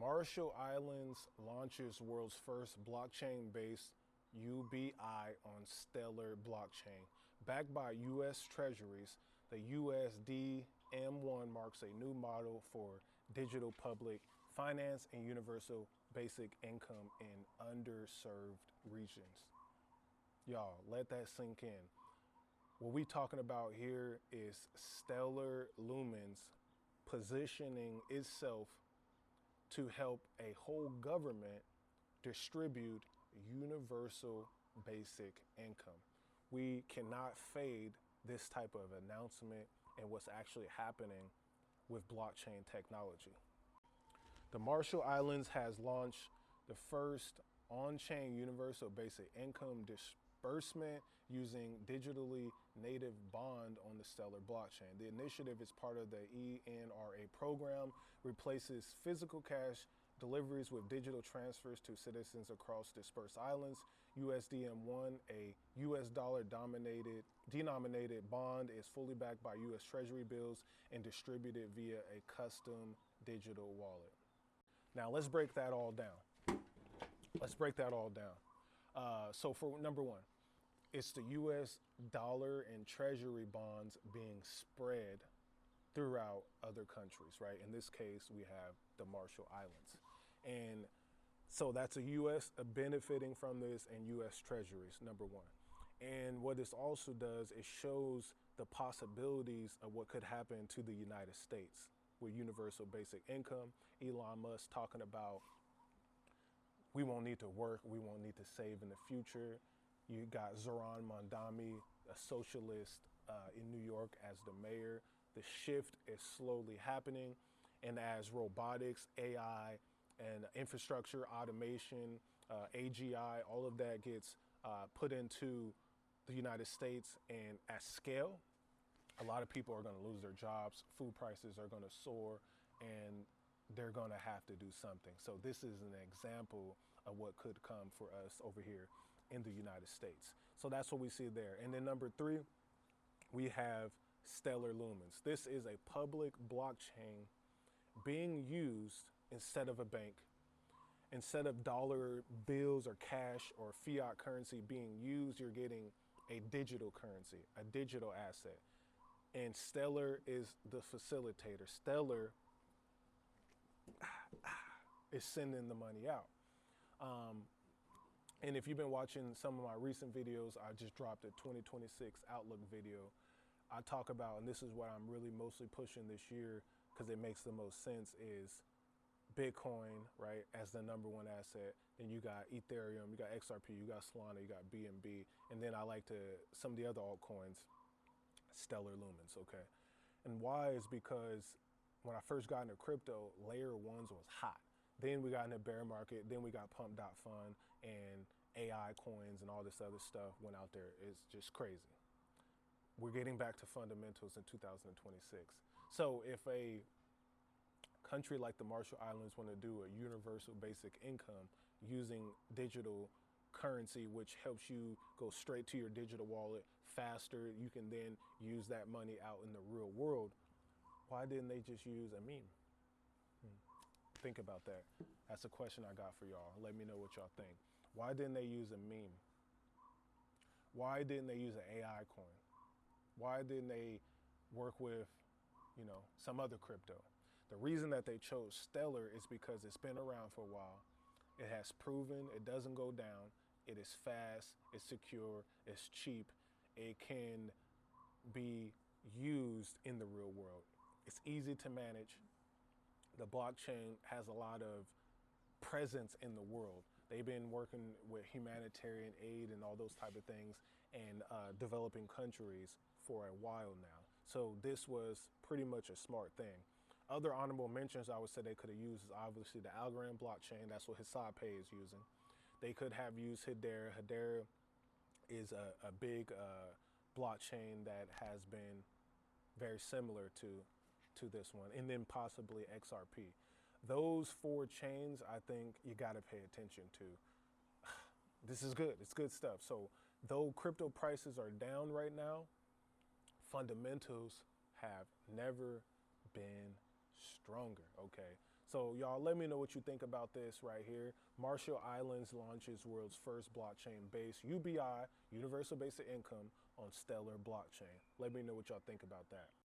Marshall Islands launches world's first blockchain-based UBI on Stellar blockchain. Backed by U.S. Treasuries, the USD-M1 marks a new model for digital public finance and universal basic income in underserved regions. Y'all, let that sink in. What we talking about here is Stellar Lumens positioning itself to help a whole government distribute universal basic income. We cannot fade this type of announcement and what's actually happening with blockchain technology. The Marshall Islands has launched the first on-chain universal basic income disbursement using digitally native bond on the Stellar blockchain. The initiative is part of the ENRA program, replaces physical cash deliveries with digital transfers to citizens across dispersed islands. USDM1, a US dollar denominated bond, is fully backed by US Treasury bills and distributed via a custom digital wallet. Now let's break that all down. So for number one, it's the US dollar and Treasury bonds being spread throughout other countries, right? In this case, we have the Marshall Islands. And so that's a US benefiting from this and US Treasuries, number one. And what this also does, it shows the possibilities of what could happen to the United States with universal basic income. Elon Musk talking about we won't need to work, we won't need to save in the future. You got Zoran Mondani, a socialist in New York, as the mayor. The shift is slowly happening. And as robotics, AI, and infrastructure, automation, AGI, all of that gets put into the United States and at scale, a lot of people are going to lose their jobs, food prices are going to soar, and they're going to have to do something. So this is an example of what could come for us over here in the United States. So that's what we see there. And then number three, we have Stellar Lumens. This is a public blockchain being used instead of a bank. Instead of dollar bills or cash or fiat currency being used, you're getting a digital currency, a digital asset. And Stellar is the facilitator. Stellar is sending the money out. And if you've been watching some of my recent videos, I just dropped a 2026 Outlook video. I talk about, and this is what I'm really mostly pushing this year because it makes the most sense, is Bitcoin, right, as the number one asset. Then you got Ethereum, you got XRP, you got Solana, you got BNB. And then I like some of the other altcoins, Stellar Lumens, okay? And why is because when I first got into crypto, layer ones was hot. Then we got in the bear market, then we got pump.fun and AI coins and all this other stuff went out there. It's just crazy. We're getting back to fundamentals in 2026. So if a country like the Marshall Islands want to do a universal basic income using digital currency, which helps you go straight to your digital wallet faster, you can then use that money out in the real world. Why didn't they just use a meme? Think about that. That's a question I got for y'all. Let me know what y'all think. Why didn't they use a meme? Why didn't they use an AI coin? Why didn't they work with, some other crypto? The reason that they chose Stellar is because it's been around for a while. It has proven it doesn't go down. It is fast, it's secure, it's cheap. It can be used in the real world. It's easy to manage. The blockchain has a lot of presence in the world. They've been working with humanitarian aid and all those type of things and developing countries for a while now. So this was pretty much a smart thing. Other honorable mentions I would say they could have used is obviously the Algorand blockchain. That's what Hisab Pay is using. They could have used Hedera. Hedera is a big blockchain that has been very similar to this one, and then possibly XRP. Those four chains, I think you got to pay attention to. This is good. It's good stuff. So though crypto prices are down right now, fundamentals have never been stronger. Okay. So y'all let me know what you think about this right here. Marshall Islands launches world's first blockchain-based UBI, Universal Basic Income, on Stellar blockchain. Let me know what y'all think about that.